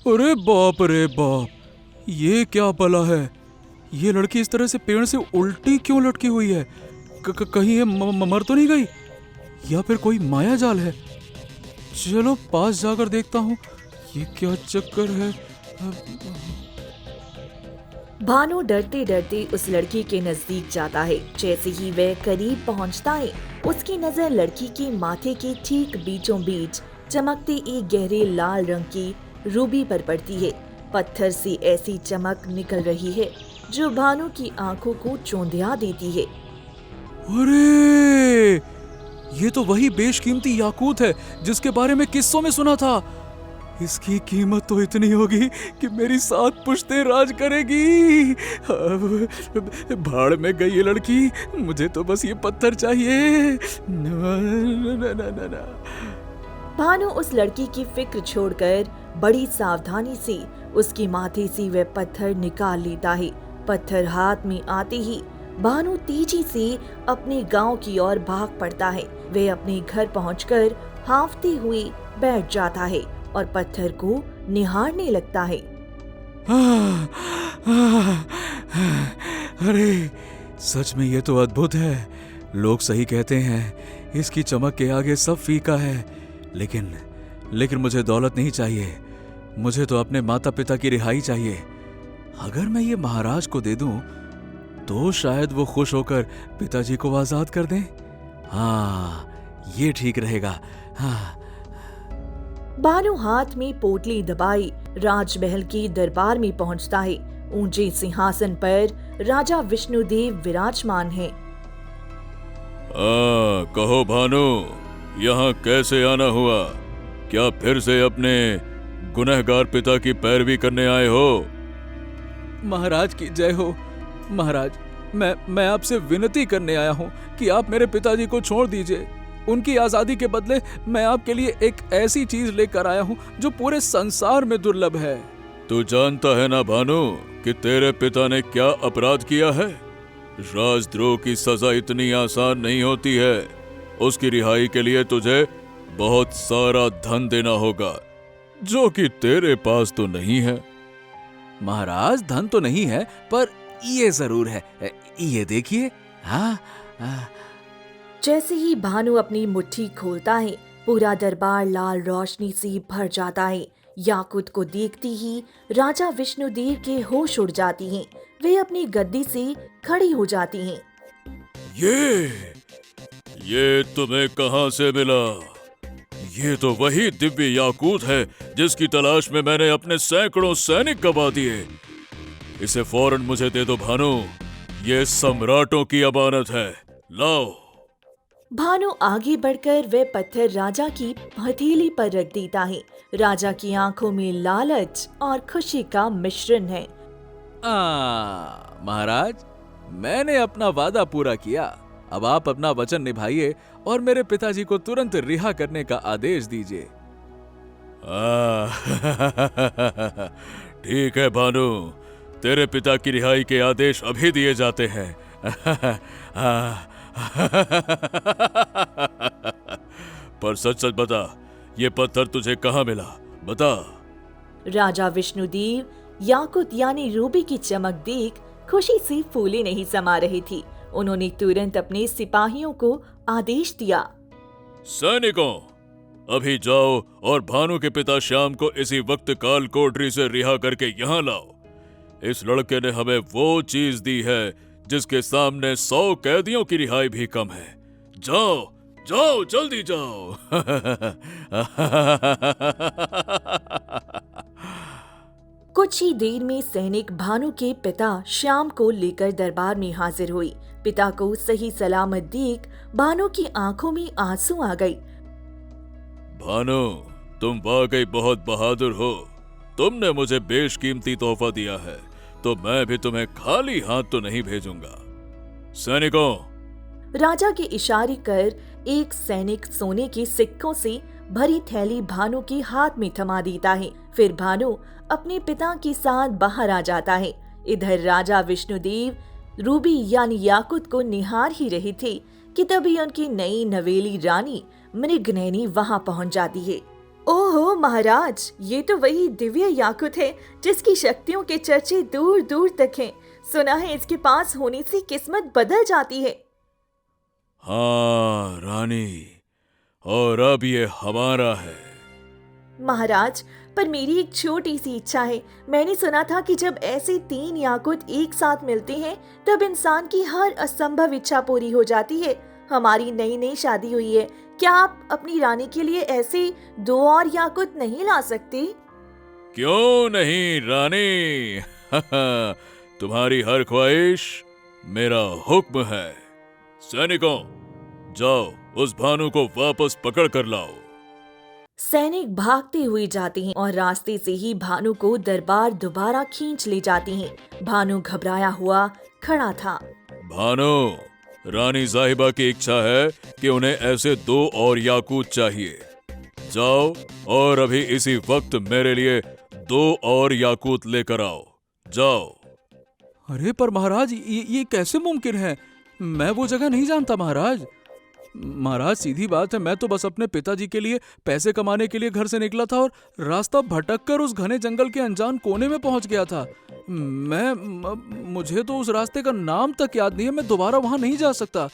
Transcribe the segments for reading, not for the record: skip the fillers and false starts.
अरे बाप रे बाप, ये क्या बला है। ये लड़की इस तरह से पेड़ से उल्टी क्यों लटकी हुई है। कहीं ये मर तो नहीं गई, या फिर कोई माया जाल है। चलो पास जाकर देखता हूँ, ये क्या चक्कर है। भानु डरते डरते उस लड़की के नजदीक जाता है। जैसे ही वह करीब पहुंचता है, उसकी नजर लड़की के माथे के ठीक बीचों बीच चमकते एक गहरे लाल रंग की रूबी पर पड़ती है। पत्थर से ऐसी चमक निकल रही है जो भानु की आंखों को चौंधिया देती है। अरे, ये तो वही बेशकीमती याकूत है जिसके बारे में किस्सों में सुना था। इसकी कीमत तो इतनी होगी कि मेरी 7 पुश्तें राज करेगी। अब भाड़ में गई ये लड़की, मुझे तो बस ये पत्थर चाहिए। ना। भानु उस लड़की की फिक्र छोड़कर बड़ी सावधानी से उसकी माथे से वह पत्थर निकाल लेता है। पत्थर हाथ में आते ही भानु तेजी से अपने गांव की ओर भाग पड़ता है। वह अपने घर पहुंचकर हांफते हुए बैठ जाता है और पत्थर को निहारने लगता है। अरे, सच में ये तो अद्भुत है। लोग सही कहते हैं, इसकी चमक के आगे सब फीका है। लेकिन मुझे दौलत नहीं चाहिए, मुझे तो अपने माता पिता की रिहाई चाहिए। अगर मैं ये महाराज को दे दूं तो शायद वो खुश होकर पिताजी को आजाद कर दें। हाँ, ये ठीक रहेगा। हाँ। भानु हाथ में पोटली दबाई राजमहल के दरबार में पहुंचता है। ऊंचे सिंहासन पर राजा विष्णुदेव विराजमान हैं। कहो भानु, यहाँ कैसे आना हुआ? क्या फिर से अपने गुनहगार पिता की पैरवी करने आए हो? महाराज की जय हो। महाराज, मैं आपसे विनती करने आया हूँ कि आप मेरे पिताजी को छोड़ दीजिए। उनकी आजादी के बदले मैं आपके लिए एक ऐसी चीज लेकर आया हूँ जो पूरे संसार में दुर्लभ है। तू जानता है ना भानु कि तेरे पिता ने क्या अपराध किया है? राजद्रोह की सजा इतनी आसान नहीं होती है। उसकी रिहाई के लिए तुझे बहुत सारा धन देना होगा, जो कि तेरे पास तो नहीं है। महाराज, धन तो नहीं है, पर ये जरूर है। ये देखिए। हाँ। जैसे ही भानु अपनी मुट्ठी खोलता है, पूरा दरबार लाल रोशनी से भर जाता है। याकूत को देखते ही राजा विष्णुदेव के होश उड़ जाती हैं। वे अपनी गद्दी से खड़ी हो जाती हैं। ये तुम्हें कहां से मिला? ये तो वही दिव्य याकूत है जिसकी तलाश में मैंने अपने सैकड़ों सैनिक गवा दिए। इसे फौरन मुझे दे दो भानु, ये सम्राटों की अमानत है। लाओ। भानु आगे बढ़कर वह पत्थर राजा की हथेली पर रख देता है। राजा की आंखों में लालच और खुशी का मिश्रण है। महाराज, मैंने अपना वादा पूरा किया। अब आप अपना वचन निभाइए और मेरे पिताजी को तुरंत रिहा करने का आदेश दीजिए। ठीक है भानु, तेरे पिता की रिहाई के आदेश अभी दिए जाते हैं। पर सच सच बता, ये पत्थर तुझे कहाँ मिला? बता। राजा विष्णुदेव याकूत यानी रूबी की चमक देख खुशी से फूले नहीं समा रही थी। उन्होंने तुरंत अपने सिपाहियों को आदेश दिया। सैनिकों, अभी जाओ और भानु के पिता श्याम को इसी वक्त काल कोठरी से रिहा करके यहाँ लाओ। इस लड़के ने हमें वो चीज दी है जिसके सामने 100 कैदियों की रिहाई भी कम है। जाओ जाओ, जल्दी जाओ। कुछ ही देर में सैनिक भानु के पिता श्याम को लेकर दरबार में हाजिर हुई। पिता को सही सलामत देख भानु की आंखों में आंसू आ गई। भानु, तुम वाकई बहुत बहादुर हो। तुमने मुझे बेशकीमती तोहफा दिया है, तो मैं भी तुम्हें खाली हाथ तो नहीं भेजूंगा। सैनिकों। राजा के इशारे कर एक सैनिक सोने के सिक्कों से भरी थैली भानु के हाथ में थमा देता है। फिर भानु अपने पिता के साथ बाहर आ जाता है। इधर राजा विष्णुदेव रूबी यानी याकूत को निहार ही रहे थे कि तभी उनकी नई नवेली रानी मृगनयनी वहां पहुंच जाती है। ओहो महाराज, ये तो वही दिव्य याकुत है जिसकी शक्तियों के चर्चे दूर दूर तक हैं। सुना है इसके पास होने से किस्मत बदल जाती है। हाँ रानी, और अब ये हमारा है। महाराज, पर मेरी एक छोटी सी इच्छा है। मैंने सुना था कि जब ऐसे 3 याकुत एक साथ मिलते हैं तब इंसान की हर असंभव इच्छा पूरी हो जाती है। हमारी नई नई शादी हुई है, क्या आप अपनी रानी के लिए ऐसे 2 और याकुत नहीं ला सकते? क्यों नहीं रानी, तुम्हारी हर ख्वाहिश मेरा हुक्म है। सैनिकों, जाओ उस भानु को वापस पकड़ कर लाओ। सैनिक भागते हुए जाते हैं और रास्ते से ही भानु को दरबार दोबारा खींच ले जाते हैं। भानु घबराया हुआ खड़ा था। भानु, रानी साहिबा की इच्छा है कि उन्हें ऐसे 2 और याकूत चाहिए। जाओ और अभी इसी वक्त मेरे लिए 2 और याकूत लेकर आओ। जाओ। अरे पर महाराज, ये कैसे मुमकिन है? मैं वो जगह नहीं जानता महाराज। महाराज सीधी बात है, मैं तो बस अपने पिताजी के लिए पैसे कमाने के लिए घर से निकला था और रास्ता भटक कर उस घने जंगल के अनजान कोने में पहुंच गया था। मुझे तो उस रास्ते का नाम तक याद नहीं है। मैं दोबारा वहां नहीं जा सकता।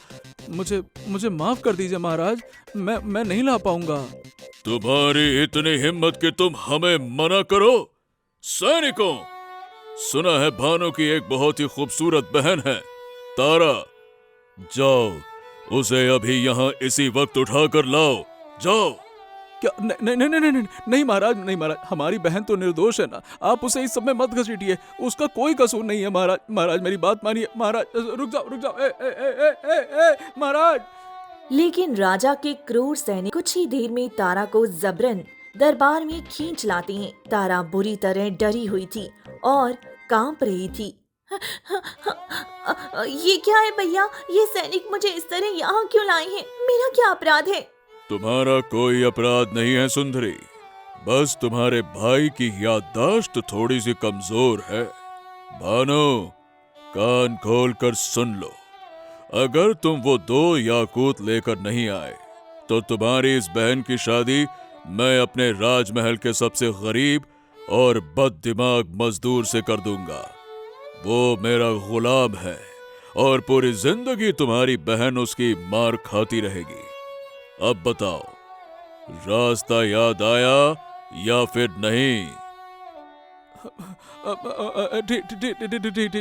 मुझे माफ कर दीजिए महाराज, मैं नहीं ला पाऊंगा। तुम्हारी इतनी हिम्मत कि तुम हमें मना करो? सैनिकों, सुना है भानु की एक बहुत ही खूबसूरत बहन है, तारा। जाओ उसे अभी यहाँ इसी वक्त उठा कर लाओ। जाओ। क्या? नहीं नहीं नहीं नहीं नहीं महाराज, नहीं महाराज, हमारी बहन तो निर्दोष है ना। आप उसे इस सब में मत घसीटिए, उसका कोई कसूर नहीं है। महाराज, महाराज मेरी बात मानिए। महाराज रुक जाओ। महाराज। लेकिन राजा के क्रूर सैनिक कुछ ही देर में तारा को जबरन दरबार में खींच लाते हैं। तारा बुरी तरह डरी हुई थी और कांप रही थी। ये क्या है भैया? ये सैनिक मुझे इस तरह यहाँ क्यों लाए हैं? मेरा क्या अपराध है? तुम्हारा कोई अपराध नहीं है सुंदरी, बस तुम्हारे भाई की याददाश्त थोड़ी सी कमजोर है। भानु, कान खोल कर सुन लो। अगर तुम वो 2 याकूत लेकर नहीं आए तो तुम्हारी इस बहन की शादी मैं अपने राजमहल के सबसे गरीब और बददिमाग मजदूर से कर दूंगा। वो मेरा गुलाम है और पूरी जिंदगी तुम्हारी बहन उसकी मार खाती रहेगी। अब बताओ, रास्ता याद आया या फिर नहीं?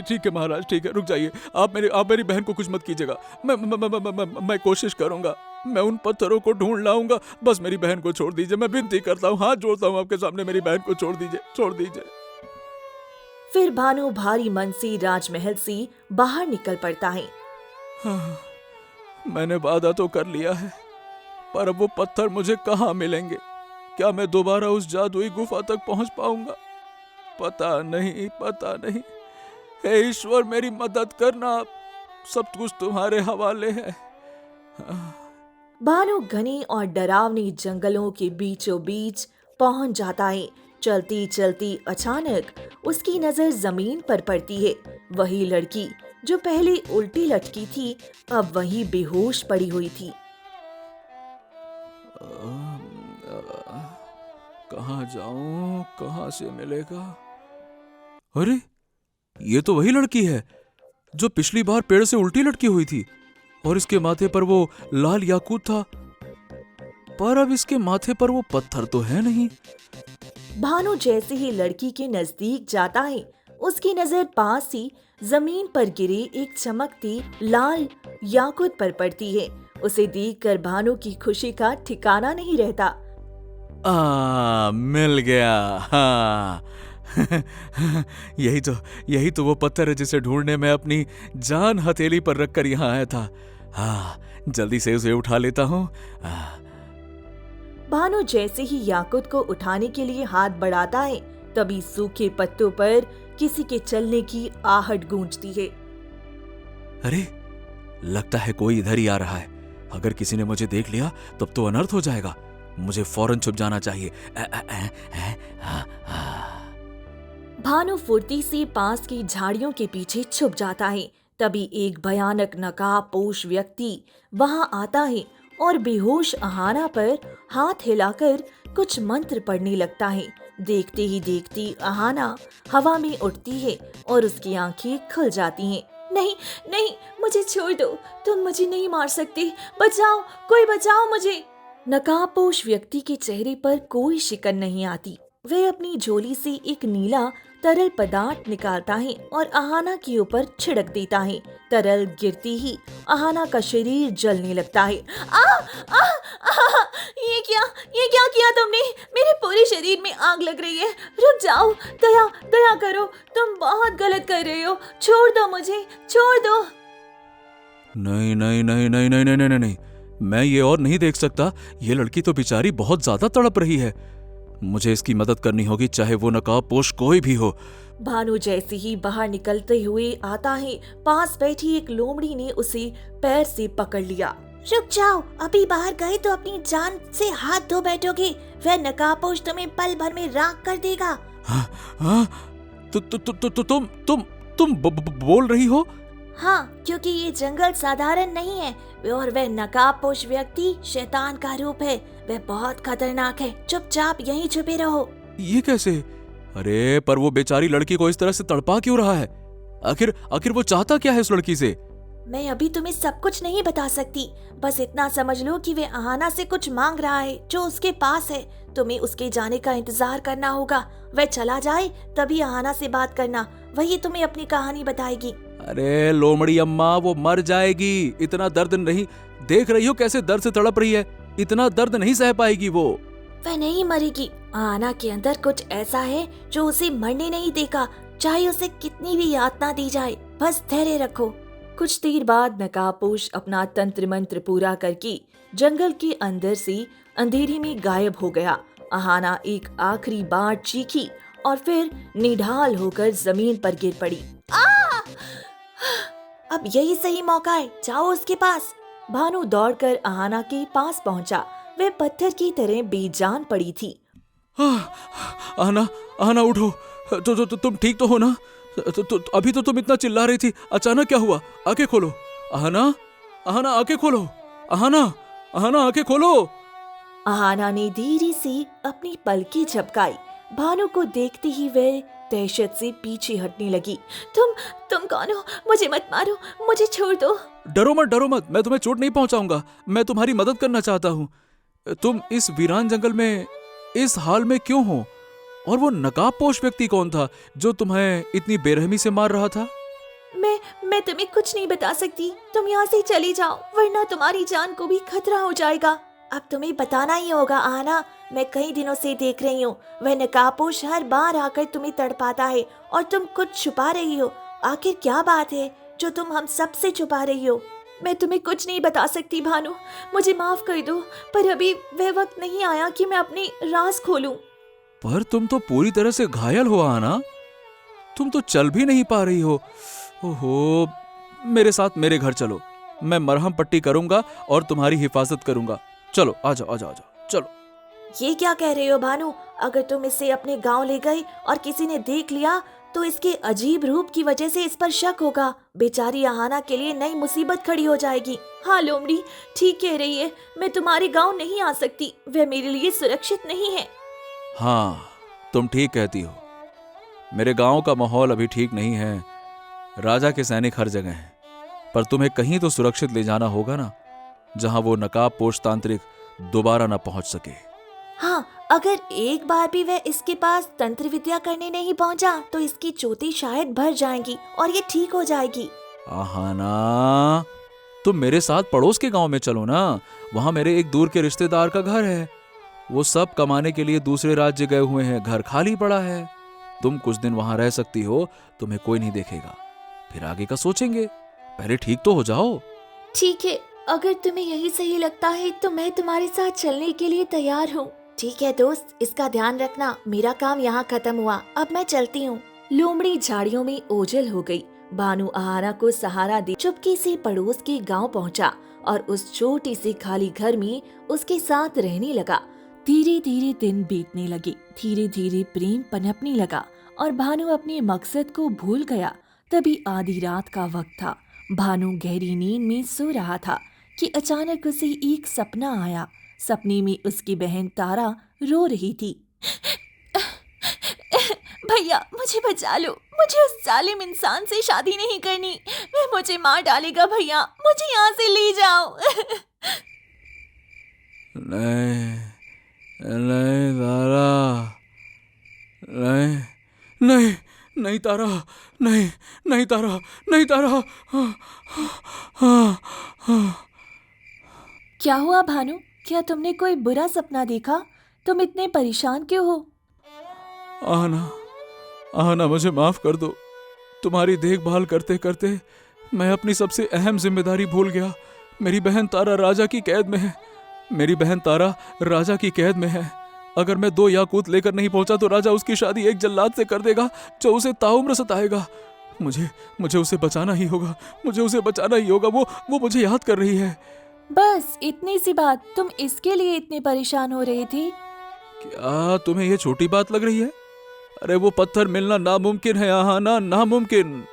ठीक है महाराज, ठीक है, रुक जाइए। आप मेरी बहन को कुछ मत कीजिएगा। मैं कोशिश करूंगा। मैं उन पत्थरों को ढूंढ लाऊंगा। बस मेरी बहन को छोड़ दीजिए। मैं विनती करता हूँ, हाथ जोड़ता हूँ आपके सामने, मेरी बहन को छोड़ दीजिए। फिर भानु भारी मन से राजमहल से बाहर निकल पड़ता है। मैंने वादा तो कर लिया है, पर अब वो पत्थर मुझे कहाँ मिलेंगे? क्या मैं दोबारा उस जादुई गुफा तक पहुंच पाऊंगा? पता नहीं। हे ईश्वर, मेरी मदद करना। सब कुछ तुम्हारे हवाले है। भानु घने और डरावने जंगलों के बीचों बीच पहुंच जाता है। चलती चलती अचानक उसकी नजर जमीन पर पड़ती है। वही लड़की जो पहले उल्टी लटकी थी, अब वहीं बेहोश पड़ी हुई थी। कहाँ जाऊं? कहाँ से मिलेगा? अरे, ये तो वही लड़की है जो पिछली बार पेड़ से उल्टी लटकी हुई थी और इसके माथे पर वो लाल याकूत था। पर अब इसके माथे पर वो पत्थर तो है नहीं। भानु जैसे ही लड़की के नजदीक जाता है, उसकी नजर पास ही जमीन पर गिरे एक चमकती लाल याकूत पर पड़ती है। उसे देखकर भानु की खुशी का ठिकाना नहीं रहता। मिल गया। हाँ। यही तो वो पत्थर है जिसे ढूंढने में अपनी जान हथेली पर रखकर यहाँ आया था। हाँ, जल्दी से उसे उठा लेता हूँ। भानु जैसे ही याकूत को उठाने के लिए हाथ बढ़ाता है, तभी सूखे पत्तों पर किसी के चलने की आहट गूंजती है। अरे, लगता है कोई इधर ही आ रहा है। अगर किसी ने मुझे देख लिया तब तो अनर्थ हो जाएगा। मुझे फौरन छुप जाना चाहिए। भानु फुर्ती से पास की झाड़ियों के पीछे छुप जाता है। तभी एक भयानक नकाबपोश व्यक्ति वहां आता है और बेहोश अहाना पर हाथ हिलाकर कुछ मंत्र पढ़ने लगता है। देखते ही देखती अहाना हवा में उड़ती है और उसकी आंखें खुल जाती हैं। नहीं नहीं, मुझे छोड़ दो, तुम मुझे नहीं मार सकते, बचाओ, कोई बचाओ मुझे। नकाबपोश व्यक्ति के चेहरे पर कोई शिकन नहीं आती। वह अपनी झोली से एक नीला तरल पदार्थ निकालता है और अहाना के ऊपर छिड़क देता है। तरल गिरती ही अहाना का शरीर जलने लगता है। आ, आ, आ, ये क्या किया तुमने? मेरे पूरे शरीर में आग लग रही है। रुक जाओ, दया करो, तुम बहुत गलत कर रहे हो, छोड़ दो मुझे, छोड़ दो। नहीं नहीं नहीं नहीं नहीं नहीं नहीं नहीं, मैं ये और नहीं देख सकता। ये लड़की तो बेचारी बहुत ज्यादा तड़प रही है। मुझे इसकी मदद करनी होगी, चाहे वो नकाबपोश कोई भी हो। भानु जैसे ही बाहर निकलते हुए आता है, पास बैठी एक लोमड़ी ने उसे पैर से पकड़ लिया। रुक जाओ, अभी बाहर गए तो अपनी जान से हाथ धो बैठोगे। वह नकाबपोश तुम्हें पल भर में राख कर देगा। हाँ, तुम बोल रही हो? हाँ, क्योंकि ये जंगल साधारण नहीं है और वह नकाबपोश व्यक्ति शैतान का रूप है। वह बहुत खतरनाक है। चुपचाप यहीं छुपे रहो। ये कैसे? अरे पर वो बेचारी लड़की को इस तरह से तड़पा क्यों रहा है? आखिर वो चाहता क्या है उस लड़की से? मैं अभी तुम्हें सब कुछ नहीं बता सकती। बस इतना समझ लो कि वह अहाना से कुछ मांग रहा है जो उसके पास है। तुम्हें उसके जाने का इंतजार करना होगा। वह चला जाए तभी अहाना से बात करना, वही तुम्हें अपनी कहानी बताएगी। अरे लोमड़ी अम्मा, वो मर जाएगी। इतना दर्द नहीं, देख रही हो कैसे दर्द से तड़प रही है। इतना दर्द नहीं सह पाएगी वो। वह नहीं मरेगी। अहाना के अंदर कुछ ऐसा है जो उसे मरने नहीं देगा, चाहे उसे कितनी भी यातना दी जाए। बस धैर्य रखो। कुछ देर बाद नकाबपोश अपना तंत्र मंत्र पूरा करके जंगल के अंदर से अंधेरे में गायब हो गया। अहाना एक आखिरी बार चीखी और फिर निढाल होकर जमीन पर गिर पड़ी। अब यही सही मौका है, जाओ उसके पास। भानु दौड़कर अहाना के पास पहुंचा। वह पत्थर की तरह बेजान पड़ी थी। अहाना उठो। तुम ठीक तो हो ना? अभी तो तुम इतना चिल्ला रही थी, अचानक क्या हुआ? आंखें खोलो अहाना, आंखें खोलो अहाना, आंखें खोलो। अहाना ने धीरे से अपनी पलकें झपकाई। भानु को देखते ही वह दहशत से पीछे हटने लगी। तुम कौन हो? मुझे मत मारो, मुझे छोड़ दो। डरो मत, मैं तुम्हें चोट नहीं पहुंचाऊंगा। मैं तुम्हारी मदद करना चाहता हूँ। तुम इस वीरान जंगल में इस हाल में क्यों हो? और वो नकाबपोश व्यक्ति कौन था जो तुम्हें इतनी बेरहमी से मार रहा था? मैं तुम्हें कुछ नहीं बता सकती। तुम यहाँ से चली जाओ, वरना तुम्हारी जान को भी खतरा हो जाएगा। अब तुम्हें बताना ही होगा आना। मैं कई दिनों से देख रही हूँ, वह नकाबपोश हर बार आकर तुम्हें तड़पाता है और तुम कुछ छुपा रही हो। आखिर क्या बात है जो तुम हम सब से छुपा रही हो? मैं तुम्हें कुछ नहीं बता सकती भानु, मुझे माफ कर दो, पर अभी वह वक्त नहीं आया कि मैं अपने राज खोलूं। पर तुम तो पूरी तरह से घायल हो आना, तुम तो चल भी नहीं पा रही हो। ओहो, मेरे साथ मेरे घर चलो, मैं मरहम पट्टी करूंगा और तुम्हारी हिफाजत करूंगा। चलो आ जाओ चलो। ये क्या कह रहे हो भानु? अगर तुम इसे अपने गांव ले गई और किसी ने देख लिया तो इसके अजीब रूप की वजह से इस पर शक होगा। बेचारी अहाना के लिए नई मुसीबत खड़ी हो जाएगी। हाँ लोमड़ी ठीक कह रही है, मैं तुम्हारे गांव नहीं आ सकती, वह मेरे लिए सुरक्षित नहीं है। हाँ, तुम ठीक कहती हो। मेरे गांव का माहौल अभी ठीक नहीं है। राजा के सैनिक हर जगह हैं, पर तुम्हें कहीं तो सुरक्षित ले जाना होगा ना, जहां वो नकाबपोश तांत्रिक दोबारा न पहुंच सके। हाँ, अगर एक बार भी वह इसके पास तंत्र विद्या करने नहीं पहुंचा तो इसकी चोटी शायद भर जाएगी और ये ठीक हो जाएगी। आहाना, तुम मेरे साथ पड़ोस के गांव में चलो ना। वहां मेरे एक दूर के रिश्तेदार का घर है। वो सब कमाने के लिए दूसरे राज्य गए हुए हैं, घर खाली पड़ा है। तुम कुछ दिन वहां रह सकती हो, तुम्हें कोई नहीं देखेगा। फिर आगे का सोचेंगे, पहले ठीक तो हो जाओ। ठीक है, अगर तुम्हें यही सही लगता है तो मैं तुम्हारे साथ चलने के लिए तैयार हूँ। ठीक है दोस्त, इसका ध्यान रखना। मेरा काम यहाँ खत्म हुआ, अब मैं चलती हूँ। लोमड़ी झाड़ियों में ओझल हो गई। भानु अहाना को सहारा दे चुपके से पड़ोस के गांव पहुँचा और उस छोटी से खाली घर में उसके साथ रहने लगा। धीरे धीरे दिन बीतने लगे, धीरे धीरे प्रेम पनपने लगा और भानु अपने मकसद को भूल गया। तभी आधी रात का वक्त था। भानु गहरी नींद में सो रहा था कि अचानक उसे एक सपना आया। सपने में उसकी बहन तारा रो रही थी। भैया मुझे बचा लो, मुझे उस जालिम इंसान से शादी नहीं करनी, वह मुझे मार डालेगा। भैया मुझे यहाँ से ले जाओ। नहीं नहीं तारा, नहीं नहीं नहीं तारा, नहीं नहीं तारा, नहीं तारा। क्या हुआ भानु, क्या तुमने कोई बुरा सपना देखा? तुम इतने परेशान क्यों हो? आहना मुझे माफ कर दो। तुम्हारी देखभाल करते करते मैं अपनी सबसे अहम जिम्मेदारी भूल गया। मेरी बहन तारा राजा की कैद में है। मेरी बहन तारा राजा की कैद में है। अगर मैं 2 याकूत लेकर नहीं पहुंचा तो राजा उसकी शादी एक जल्लाद से कर देगा जो उसे ताउम्र सताएगा। मुझे उसे बचाना ही होगा, मुझे उसे बचाना ही होगा। वो मुझे याद कर रही है। बस इतनी सी बात, तुम इसके लिए इतने परेशान हो रहे थे? क्या तुम्हें ये छोटी बात लग रही है? अरे वो पत्थर मिलना नामुमकिन है आहाना, नामुमकिन।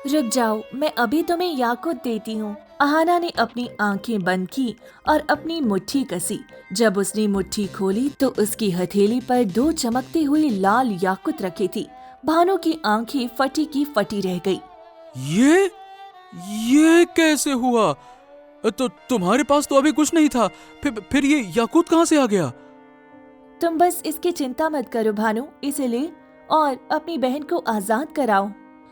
रुक जाओ, मैं अभी तुम्हें याकूत देती हूँ। आहाना ने अपनी आंखें बंद की और अपनी मुट्ठी कसी। जब उसने मुट्ठी खोली तो उसकी हथेली पर 2 चमकती हुई लाल याकूत रखी थी। भानु की आंखें फटी की फटी रह गई। ये कैसे हुआ? तो तुम्हारे पास तो अभी कुछ नहीं था, फिर ये याकूत कहाँ से आ गया? तुम बस इसकी चिंता मत करो भानु, इसे ले और अपनी बहन को आजाद कराओ।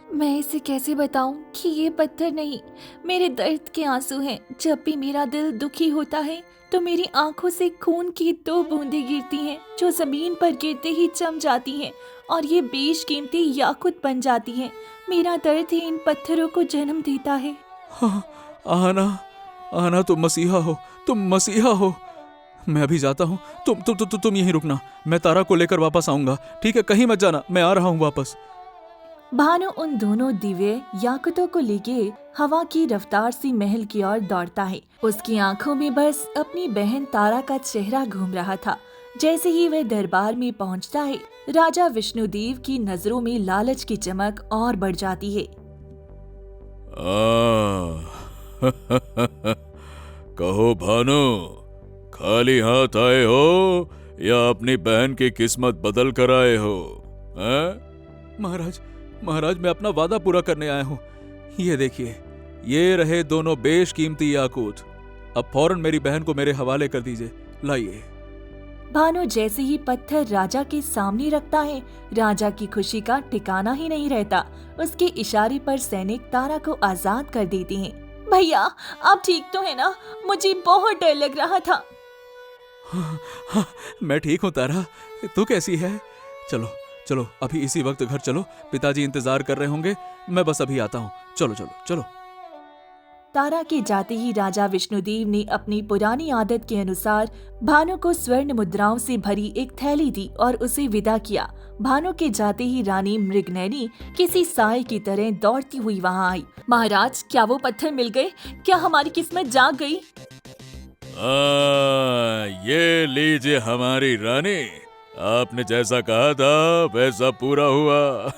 मैं इसे कैसे बताऊं कि ये पत्थर नहीं, मेरे दर्द के आंसू हैं। जब भी मेरा दिल दुखी होता है तो मेरी आंखों से खून की 2 बूंदें गिरती हैं जो जमीन पर गिरते ही जम जाती हैं और ये बेशकीमती याकूत बन जाती हैं। मेरा दर्द ही इन पत्थरों को जन्म देता है। हाँ, आना तुम मसीहा हो, तुम मसीहा हो। मैं अभी जाता हूँ, तुम यहीं रुकना। मैं तारा को लेकर वापस आऊंगा, ठीक है? कहीं मत जाना, मैं आ रहा हूँ वापस। भानु उन दोनों दिव्य याकूतों को लेके हवा की रफ्तार से महल की ओर दौड़ता है। उसकी आंखों में बस अपनी बहन तारा का चेहरा घूम रहा था। जैसे ही वह दरबार में पहुंचता है, राजा विष्णुदेव की नजरों में लालच की चमक और बढ़ जाती है। कहो भानु, खाली हाथ आए हो या अपनी बहन की किस्मत बदल कर आए हो? महाराज मैं अपना वादा पूरा करने आया हूँ। ये देखिए, ये रहे दोनों बेशकीमती याकूत। अब फौरन मेरी बहन को मेरे हवाले कर दीजिए। लाइए। भानु जैसे ही पत्थर राजा के सामने रखता है, राजा की खुशी का ठिकाना ही नहीं रहता। उसके इशारे पर सैनिक तारा को आजाद कर देते हैं। भैया आप ठीक तो है ना? मुझे बहुत डर लग रहा था। हाँ, मैं ठीक हूँ तारा, तू कैसी है? चलो अभी इसी वक्त घर चलो, पिताजी इंतजार कर रहे होंगे। मैं बस अभी आता हूँ। चलो। तारा के जाते ही राजा विष्णुदेव ने अपनी पुरानी आदत के अनुसार भानु को स्वर्ण मुद्राओं से भरी एक थैली दी और उसे विदा किया। भानु के जाते ही रानी मृगनयनी किसी साए की तरह दौड़ती हुई वहाँ आई। महाराज, क्या वो पत्थर मिल गए? क्या हमारी किस्मत जाग गई? ये लीजिए हमारी रानी, आपने जैसा कहा था वैसा पूरा हुआ।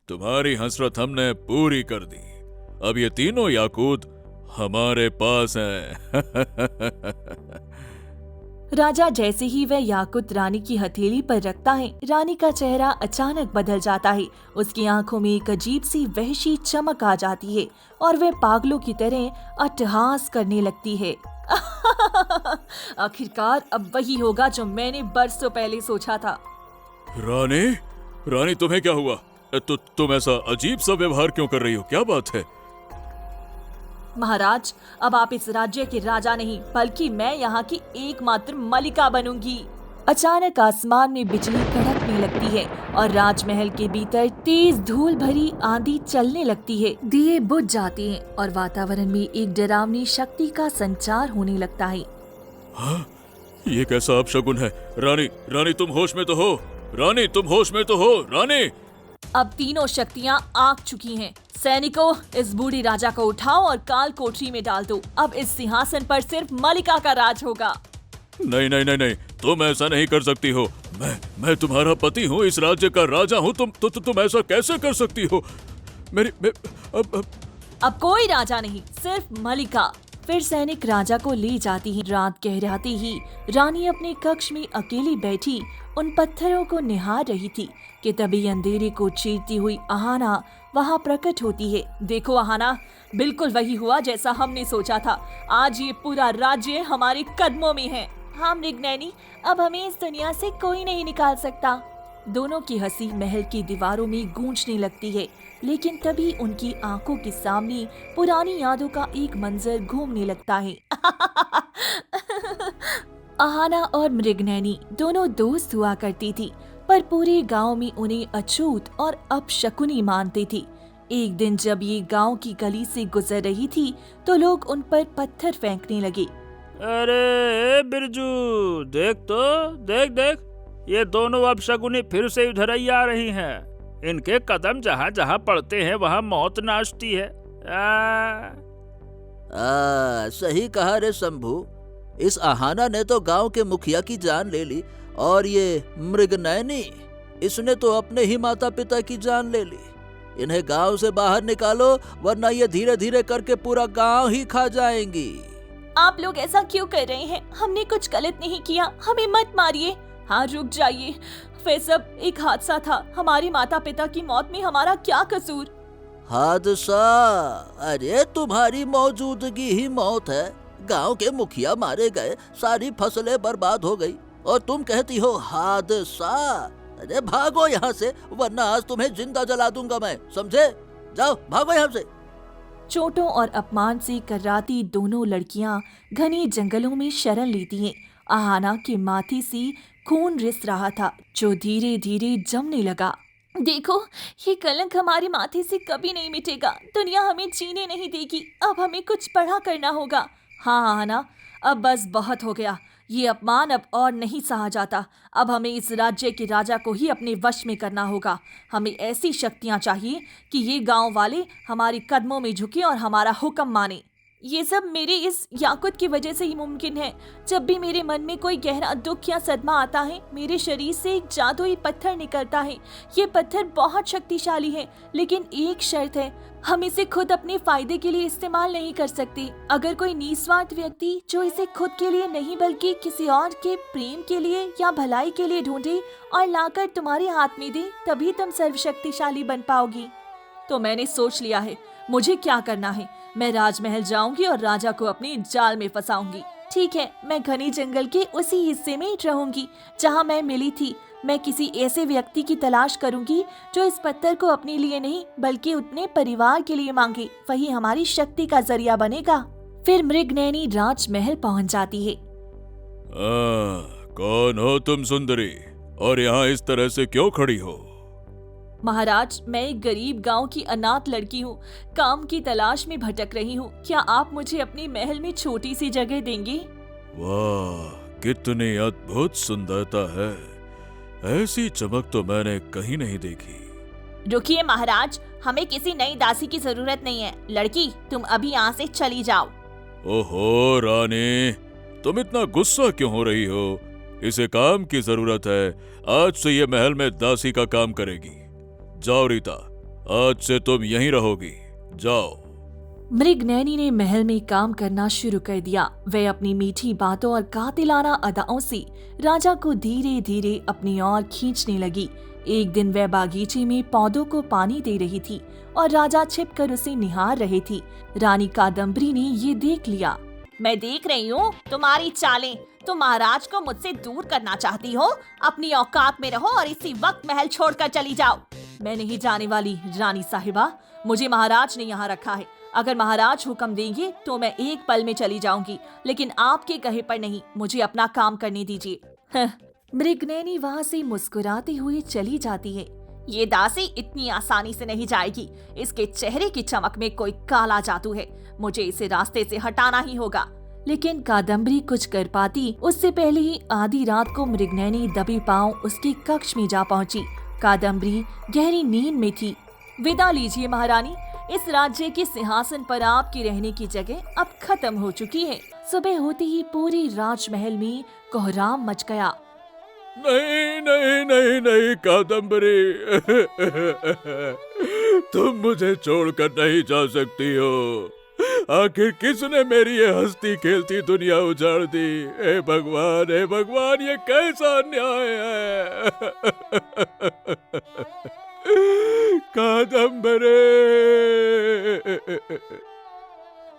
तुम्हारी हसरत हमने पूरी कर दी। अब ये तीनों याकूत हमारे पास हैं। राजा जैसे ही वह याकूत रानी की हथेली पर रखता है, रानी का चेहरा अचानक बदल जाता है। उसकी आंखों में एक अजीब सी वहशी चमक आ जाती है और वह पागलों की तरह अट्टहास करने लगती है। आखिरकार अब वही होगा जो मैंने बरसों पहले सोचा था। रानी तुम्हें क्या हुआ? तुम ऐसा अजीब सा व्यवहार क्यों कर रही हो? क्या बात है? महाराज, अब आप इस राज्य के राजा नहीं बल्कि मैं यहाँ की एकमात्र मलिका बनूंगी। अचानक आसमान में बिजली कड़कने लगती है और राजमहल के भीतर तेज धूल भरी आंधी चलने लगती है। दिए बुझ जाते हैं और वातावरण में एक डरावनी शक्ति का संचार होने लगता है। हाँ? ये कैसा अपशगुन है? रानी तुम होश में तो हो? रानी तुम होश में तो हो? रानी! अब तीनों शक्तियाँ आग चुकी हैं। सैनिकों, इस बूढ़े राजा को उठाओ और काल कोठरी में डाल दो। अब इस सिंहासन पर सिर्फ मलिका का राज होगा। नहीं, तुम ऐसा नहीं कर सकती हो। मैं तुम्हारा पति हूँ, इस राज्य का राजा हूँ। तुम ऐसा कैसे कर सकती हो? अब कोई राजा नहीं, सिर्फ मलिका। फिर सैनिक राजा को ले जाती ही रात गहराते ही रानी अपने कक्ष में अकेली बैठी उन पत्थरों को निहार रही थी कि तभी अंधेरे को चीरती हुई आहाना वहाँ प्रकट होती है। देखो आहाना, बिल्कुल वही हुआ जैसा हमने सोचा था। आज ये पूरा राज्य हमारे कदमों में है। हाँ मृगनयनी, अब हमें इस दुनिया से कोई नहीं निकाल सकता। दोनों की हंसी महल की दीवारों में गूंजने लगती है, लेकिन तभी उनकी आंखों के सामने पुरानी यादों का एक मंजर घूमने लगता है। आहाना और मृगनयनी दोनों दोस्त हुआ करती थी, पर पूरे गांव में उन्हें अछूत और अपशकुनी मानते थे। एक दिन जब ये गांव की गली से गुजर रही थी तो लोग उन पर पत्थर फेंकने लगे। अरे बिरजू, देख तो, देख देख, ये दोनों अपशकुनी फिर से उधर ही आ रही हैं। इनके कदम जहाँ जहाँ पड़ते हैं वहाँ मौत नाचती है। सही कहा रे शंभू। इस आहाना ने तो गांव के मुखिया की जान ले ली, और ये मृगनयनी, इसने तो अपने ही माता पिता की जान ले ली। इन्हें गांव से बाहर निकालो, वरना ये धीरे धीरे करके पूरा गांव ही खा जाएंगी। आप लोग ऐसा क्यों कर रहे हैं? हमने कुछ गलत नहीं किया, हमें मत मारिए। हाँ रुक जाइए, वे सब एक हादसा था। हमारे माता पिता की मौत में हमारा क्या कसूर? हादसा? अरे तुम्हारी मौजूदगी ही मौत है। गांव के मुखिया मारे गए, सारी फसलें बर्बाद हो गई, और तुम कहती हो हादसा? अरे भागो यहाँ से, वरना आज तुम्हें जिंदा जला दूंगा मैं, समझे? जाओ भागो यहाँ से। चोटों और अपमान से कर्राती दोनों लड़कियां घने जंगलों में शरण लेती हैं। आहाना के माथे से खून रिस रहा था, जो धीरे धीरे जमने लगा। देखो, ये कलंक हमारे माथे से कभी नहीं मिटेगा। दुनिया हमें जीने नहीं देगी। अब हमें कुछ बड़ा करना होगा। हाँ आहाना, अब बस बहुत हो गया। ये अपमान अब और नहीं सहा जाता। अब हमें इस राज्य के राजा को ही अपने वश में करना होगा। हमें ऐसी शक्तियाँ चाहिए कि ये गांव वाले हमारे कदमों में झुके और हमारा हुक्म माने। ये सब मेरे इस याकुत की वजह से ही मुमकिन है। जब भी मेरे मन में कोई गहरा दुख या सदमा आता है, मेरे शरीर से एक जादुई पत्थर निकलता है। ये पत्थर बहुत शक्तिशाली है, लेकिन एक शर्त है, हम इसे खुद अपने फायदे के लिए इस्तेमाल नहीं कर सकते। अगर कोई निस्वार्थ व्यक्ति जो इसे खुद के लिए नहीं बल्कि किसी और के प्रेम के लिए या भलाई के लिए ढूंढे और लाकर तुम्हारे हाथ में दे, तभी तुम सर्वशक्तिशाली बन पाओगी। तो मैंने सोच लिया है मुझे क्या करना है। मैं राजमहल जाऊंगी और राजा को अपने जाल में फंसाऊंगी। ठीक है, मैं घने जंगल के उसी हिस्से में रहूंगी जहां मैं मिली थी। मैं किसी ऐसे व्यक्ति की तलाश करूंगी जो इस पत्थर को अपने लिए नहीं बल्कि अपने परिवार के लिए मांगे। वही हमारी शक्ति का जरिया बनेगा। फिर मृगनयनी राजमहल पहुंच जाती है। कौन हो तुम सुंदरी, और यहाँ इस तरह से क्यों खड़ी हो? महाराज, मैं एक गरीब गांव की अनाथ लड़की हूँ। काम की तलाश में भटक रही हूँ। क्या आप मुझे अपने महल में छोटी सी जगह देंगे? वाह, कितनी अद्भुत सुंदरता है। ऐसी चमक तो मैंने कहीं नहीं देखी। रुकिए महाराज, हमें किसी नई दासी की जरूरत नहीं है। लड़की, तुम अभी यहाँ से चली जाओ। ओहो रानी, तुम इतना गुस्सा क्यों हो रही हो? इसे काम की जरूरत है। आज से ये महल में दासी का काम करेगी। जाओ रीता, आज से तुम यहीं रहोगी। जाओ। मृगनयनी ने महल में काम करना शुरू कर दिया। वह अपनी मीठी बातों और कातिलाना अदाओं से राजा को धीरे धीरे अपनी ओर खींचने लगी। एक दिन वह बागीचे में पौधों को पानी दे रही थी और राजा छिपकर उसे निहार रहे थी। रानी कादम्बरी ने ये देख लिया। मैं देख रही हूँ तुम्हारी चालें। तुम महाराज को मुझसे दूर करना चाहती हो। अपनी औकात में रहो और इसी वक्त महल छोड़कर चली जाओ। मैं नहीं जाने वाली रानी साहिबा। मुझे महाराज ने यहाँ रखा है। अगर महाराज हुक्म देंगे तो मैं एक पल में चली जाऊंगी, लेकिन आपके कहे पर नहीं। मुझे अपना काम करने दीजिए। मृगनयनी वहाँ से मुस्कुराते हुए चली जाती है। ये दासी इतनी आसानी से नहीं जाएगी। इसके चेहरे की चमक में कोई काला जादू है। मुझे इसे रास्ते से हटाना ही होगा। लेकिन कादम्बरी कुछ कर पाती उससे पहले ही आधी रात को मृगनयनी दबे पांव उसके कक्ष में जा पहुंची। कादम्बरी गहरी नींद में थी। विदा लीजिए महारानी, इस राज्य के सिंहासन पर आपकी रहने की जगह अब खत्म हो चुकी है। सुबह होते ही पूरे राजमहल में कोहराम मच गया। नहीं नहीं नहीं नहीं कादम्बरी, तुम मुझे छोड़कर नहीं जा सकती हो। आखिर किसने मेरी ये हंसती खेलती दुनिया उजाड़ दी? हे भगवान, ये कैसा अन्याय है? कादम्बरे।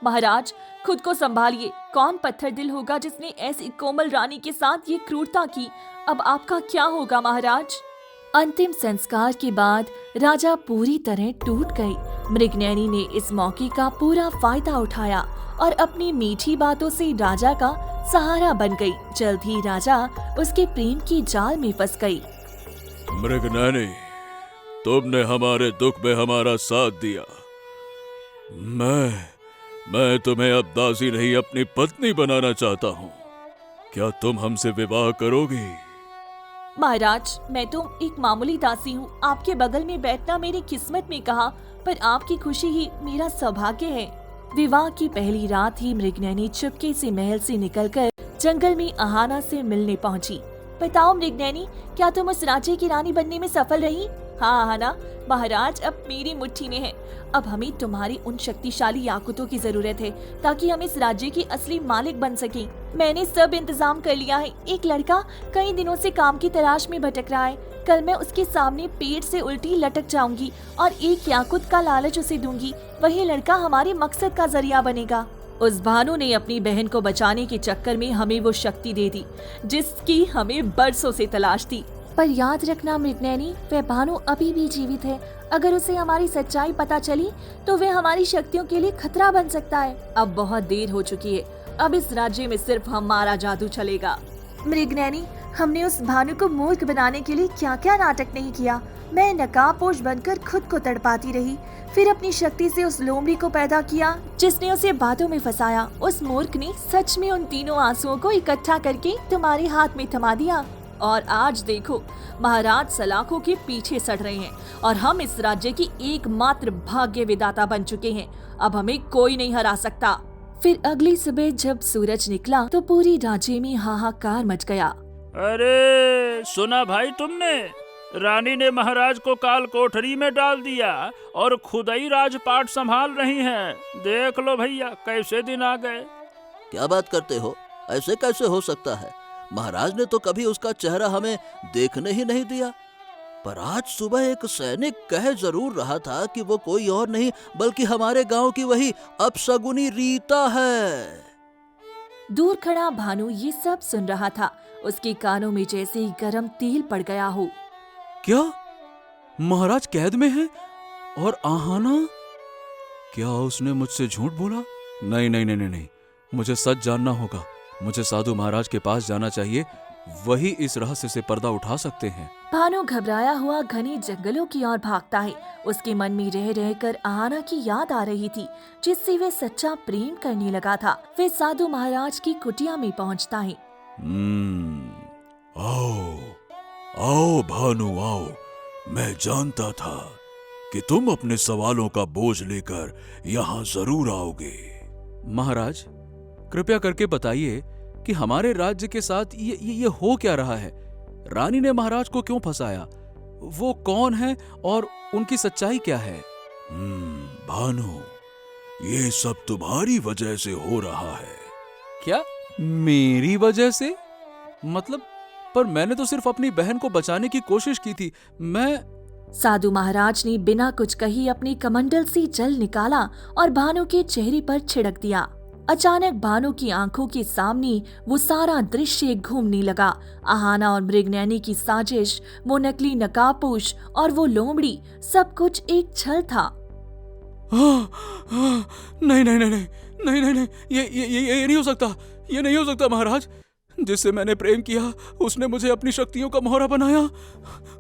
महाराज, खुद को संभालिए। कौन पत्थर दिल होगा जिसने ऐसी कोमल रानी के साथ ये क्रूरता की? अब आपका क्या होगा महाराज? अंतिम संस्कार के बाद राजा पूरी तरह टूट गई। मृगनयनी ने इस मौके का पूरा फायदा उठाया और अपनी मीठी बातों से राजा का सहारा बन गई। जल्द ही राजा उसके प्रेम की जाल में फंस गई। मृगनयनी, तुमने हमारे दुख में हमारा साथ दिया। मैं तुम्हें अब दासी नहीं, अपनी पत्नी बनाना चाहता हूँ। क्या तुम हमसे विवाह करोगी? महाराज, मैं तो एक मामूली दासी हूँ। आपके बगल में बैठना मेरी किस्मत में कहा, पर आपकी खुशी ही मेरा सौभाग्य है। विवाह की पहली रात ही मृगनयनी चुपके से महल से निकलकर जंगल में आहाना से मिलने पहुंची। बताओ मृगनयनी, क्या तुम उस राज्य की रानी बनने में सफल रही? हाँ आहाना, महाराज अब मेरी मुट्ठी में है। अब हमें तुम्हारी उन शक्तिशाली याकुतों की जरूरत है ताकि हम इस राज्य की असली मालिक बन सकें। मैंने सब इंतजाम कर लिया है। एक लड़का कई दिनों से काम की तलाश में भटक रहा है। कल मैं उसके सामने पेड़ से उल्टी लटक जाऊंगी और एक याकुत का लालच उसे दूंगी। वही लड़का हमारे मकसद का जरिया बनेगा। उस भानु ने अपनी बहन को बचाने के चक्कर में हमें वो शक्ति दे दी जिसकी हमें बरसों से तलाश थी। पर याद रखना मृगनयनी, वह भानु अभी भी जीवित है। अगर उसे हमारी सच्चाई पता चली तो वह हमारी शक्तियों के लिए खतरा बन सकता है। अब बहुत देर हो चुकी है। अब इस राज्य में सिर्फ हमारा जादू चलेगा। मृगनयनी, हमने उस भानु को मूर्ख बनाने के लिए क्या क्या नाटक नहीं किया। मैं नकाबपोश बनकर खुद को तड़पाती रही, फिर अपनी शक्ति से उस लोमड़ी को पैदा किया जिसने उसे बातों में फंसाया। उस मूर्ख ने सच में उन तीनों आंसुओं को इकट्ठा करके तुम्हारे हाथ में थमा दिया। और आज देखो, महाराज सलाखों के पीछे सड़ रहे हैं और हम इस राज्य की एकमात्र भाग्य विधाता बन चुके हैं। अब हमें कोई नहीं हरा सकता। फिर अगली सुबह जब सूरज निकला तो पूरी राज्य में हाहाकार मच गया। अरे सुना भाई तुमने? रानी ने महाराज को काल कोठरी में डाल दिया और खुद ही राजपाट संभाल रही हैं। देख लो भैया कैसे दिन आ गए। क्या बात करते हो? ऐसे कैसे हो सकता है? महाराज ने तो कभी उसका चेहरा हमें देखने ही नहीं दिया। पर आज सुबह एक सैनिक कह जरूर रहा था कि वो कोई और नहीं बल्कि हमारे गांव की वही अपशगुनी रीता है। दूर खड़ा भानु ये सब सुन रहा था। उसके कानों में जैसे ही गरम तेल पड़ गया हो। क्या महाराज कैद में है? और आहाना? क्या उसने मुझसे झूठ बोला? नहीं नहीं नहीं नहीं, मुझे सच जानना होगा। मुझे साधु महाराज के पास जाना चाहिए। वही इस रहस्य से पर्दा उठा सकते हैं। भानु घबराया हुआ घने जंगलों की ओर भागता है। उसके मन में रह रहकर आहाना की याद आ रही थी जिससे वह सच्चा प्रेम करने लगा था। फिर साधु महाराज की कुटिया में पहुंचता है। आओ आओ भानु आओ। मैं जानता था कि तुम अपने सवालों का बोझ लेकर यहाँ जरूर आओगे। महाराज, कृपया करके बताइए कि हमारे राज्य के साथ ये हो क्या रहा है? रानी ने महाराज को क्यों फंसाया? वो कौन है और उनकी सच्चाई क्या है? भानु, ये सब तुम्हारी वजह से हो रहा है। क्या मेरी वजह से? मतलब, पर मैंने तो सिर्फ अपनी बहन को बचाने की कोशिश की थी। साधु महाराज ने बिना कुछ कही अपनी कमंडल से जल निकाला और भानु के चेहरे पर छिड़क दिया। अचानक भानु की आंखों के सामने वो सारा दृश्य घूमने लगा। आहाना और मृगनयनी की साजिश, वो नकली नकाबपोश और वो लोमड़ी, सब कुछ एक छल था। नहीं नहीं नहीं नहीं नहीं नहीं नहीं, ये नहीं हो सकता। ये नहीं हो सकता। महाराज, जिससे मैंने प्रेम किया उसने मुझे अपनी शक्तियों का मोहरा बनाया।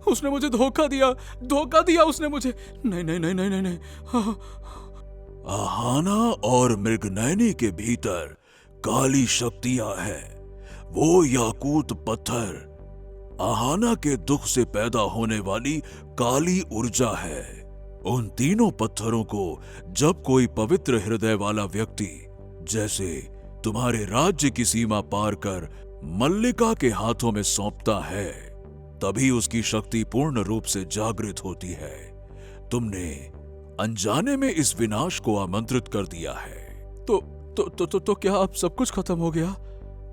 उसने मुझे धोखा दिया उसने मुझे। नहीं नहीं नहीं नहीं नहीं, नहीं। आहाना और मृगनयनी के भीतर काली शक्तियां हैं। वो याकूत पत्थर आहाना के दुख से पैदा होने वाली काली ऊर्जा है। उन तीनों पत्थरों को जब कोई पवित्र हृदय वाला व्यक्ति जैसे तुम्हारे राज्य की सीमा पार कर मल्लिका के हाथों में सौंपता है, तभी उसकी शक्ति पूर्ण रूप से जागृत होती है। तुमने अनजाने में इस विनाश को आमंत्रित कर दिया है। तो क्या अब सब कुछ खत्म हो गया?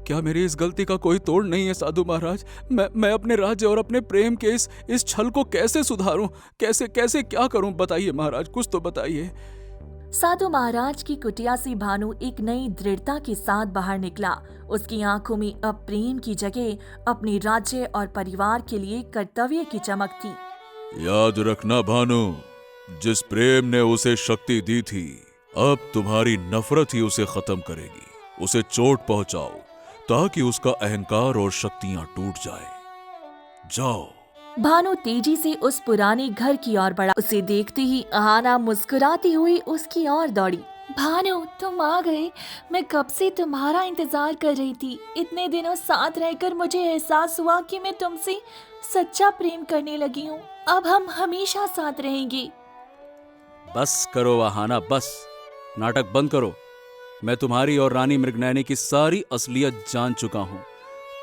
क्या मेरी इस गलती का कोई तोड़ नहीं है साधु महाराज? मैं अपने राज्य और अपने प्रेम के इस छल को कैसे सुधारूं? कैसे क्या करूं? बताइए महाराज, कुछ तो बताइए। साधु महाराज की कुटिया से भानु एक नई दृढ़ता के साथ बाहर निकला। उसकी आंखों में अब प्रेम की जगह अपने राज्य और परिवार के लिए कर्तव्य की चमक थी। याद रखना भानु, जिस प्रेम ने उसे शक्ति दी थी, अब तुम्हारी नफरत ही उसे खत्म करेगी। उसे चोट पहुंचाओ ताकि उसका अहंकार और शक्तियां टूट जाए। जाओ। भानु तेजी से उस पुराने घर की ओर बढ़ा। उसे देखते ही अहाना मुस्कुराती हुई उसकी ओर दौड़ी। भानु, तुम आ गए। मैं कब से तुम्हारा इंतजार कर रही थी। इतने दिनों साथ रहकर मुझे एहसास हुआ कि मैं तुमसे सच्चा प्रेम करने लगी हूँ। अब हम हमेशा साथ रहेंगे। बस करो अहाना, बस नाटक बंद करो। मैं तुम्हारी और रानी मृगनयनी की सारी असलियत जान चुका हूँ।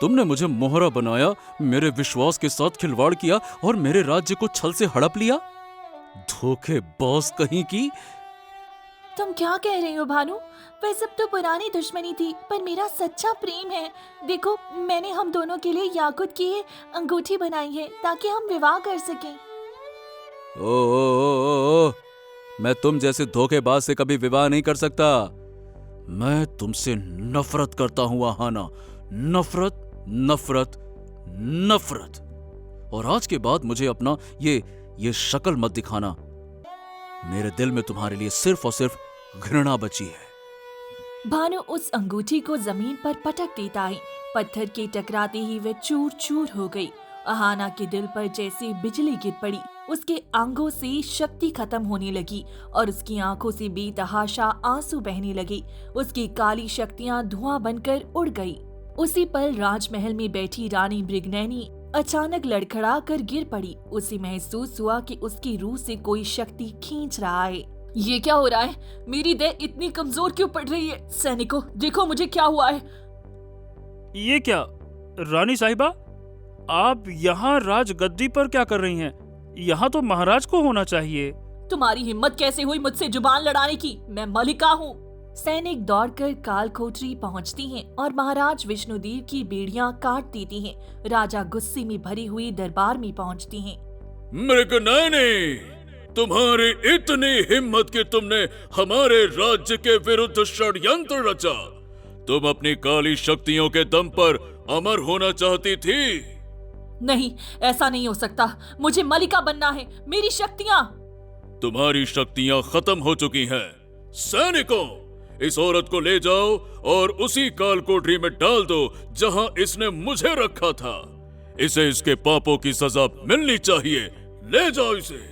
तुमने मुझे मोहरा बनाया, मेरे विश्वास के साथ खिलवाड़ किया और मेरे राज्य को छल से हड़प लिया। धोखेबाज कहीं की। तुम क्या कह रहे हो भानु? वह सब तो पुरानी दुश्मनी थी, पर मेरा सच्चा प्रेम है। देखो, मैंने हम दोनों के लिए याकूत की अंगूठी बनाई है ताकि हम विवाह कर सकें। ओ, मैं तुम जैसे धोखेबाज से कभी विवाह नहीं कर सकता। मैं तुमसे नफरत करता हूं अहाना, नफरत नफरत नफरत। और आज के बाद मुझे अपना ये शक्ल मत दिखाना। मेरे दिल में तुम्हारे लिए सिर्फ और सिर्फ घृणा बची है। भानु उस अंगूठी को जमीन पर पटक देता है। पत्थर के टकराते ही वह चूर चूर हो गई। अहाना के दिल पर जैसे बिजली गिर पड़ी। उसके अंगों से शक्ति खत्म होने लगी और उसकी आंखों से बेतहाशा आंसू बहने लगे। उसकी काली शक्तियां धुआं बनकर उड़ गई। उसी पल राजमहल में बैठी रानी मृगनयनी अचानक लड़खड़ा कर गिर पड़ी। उसे महसूस हुआ कि उसकी रूह से कोई शक्ति खींच रहा है। ये क्या हो रहा है? मेरी देह इतनी कमजोर क्यों पड़ रही है? सैनिकों, देखो मुझे क्या हुआ है। ये क्या रानी साहिबा, आप यहाँ राजगद्दी पर क्या कर रही हैं? यहाँ तो महाराज को होना चाहिए। तुम्हारी हिम्मत कैसे हुई मुझसे जुबान लड़ाने की? मैं मलिका हूँ। सैनिक दौड़कर कालकोठरी पहुँचती हैं और महाराज विष्णुदेव की बेड़ियां काट देती हैं। राजा गुस्से में भरी हुई दरबार में पहुँचती हैं। मृगनयनी, तुम्हारी इतनी हिम्मत कि तुमने हमारे राज्य के विरुद्ध षड्यंत्र रचा। तुम अपनी काली शक्तियों के दम पर अमर होना चाहती थी। नहीं, ऐसा नहीं हो सकता। मुझे मलिका बनना है। मेरी शक्तियाँ। तुम्हारी शक्तियाँ खत्म हो चुकी हैं। सैनिकों, इस औरत को ले जाओ और उसी कालकोठरी में डाल दो जहां इसने मुझे रखा था। इसे इसके पापों की सजा मिलनी चाहिए। ले जाओ इसे।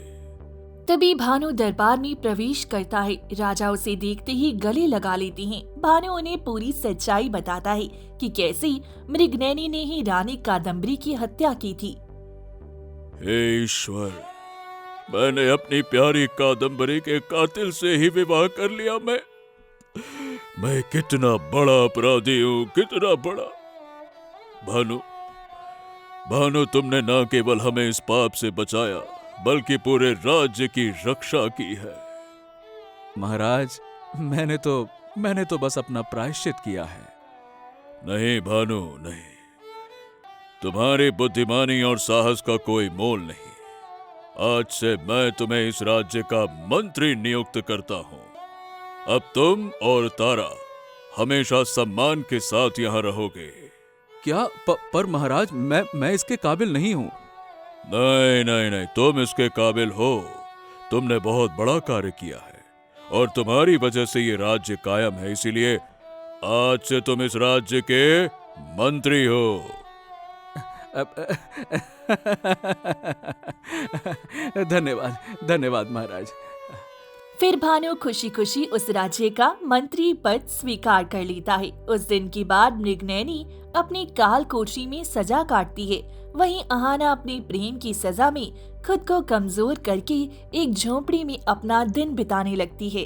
तभी भानु दरबार में प्रवेश करता है। राजा उसे देखते ही गले लगा लेती हैं। भानु उन्हें पूरी सच्चाई बताता है कि कैसे मृगनयनी ने ही रानी कादम्बरी की हत्या की थी। हे ईश्वर, मैंने अपनी प्यारी कादम्बरी के कातिल से ही विवाह कर लिया। मैं कितना बड़ा अपराधी हूँ, कितना बड़ा। भानु, तुमने न केवल हमें इस पाप से बचाया बल्कि पूरे राज्य की रक्षा की है। महाराज, मैंने तो बस अपना प्रायश्चित किया है। नहीं भानु, नहीं। तुम्हारी बुद्धिमानी और साहस का कोई मोल नहीं। आज से मैं तुम्हें इस राज्य का मंत्री नियुक्त करता हूँ। अब तुम और तारा हमेशा सम्मान के साथ यहाँ रहोगे। क्या? पर महाराज, मैं इसके काबिल नहीं हूँ। नहीं, तुम इसके काबिल हो। तुमने बहुत बड़ा कार्य किया है और तुम्हारी वजह से ये राज्य कायम है। इसीलिए आज से तुम इस राज्य के मंत्री हो। धन्यवाद महाराज। फिर भानु खुशी खुशी उस राज्य का मंत्री पद स्वीकार कर लेता है। उस दिन के बाद मृगनयनी अपनी कालकोठरी में सजा काटती है। वहीं अहाना अपने प्रेम की सजा में खुद को कमजोर करके एक झोपड़ी में अपना दिन बिताने लगती है।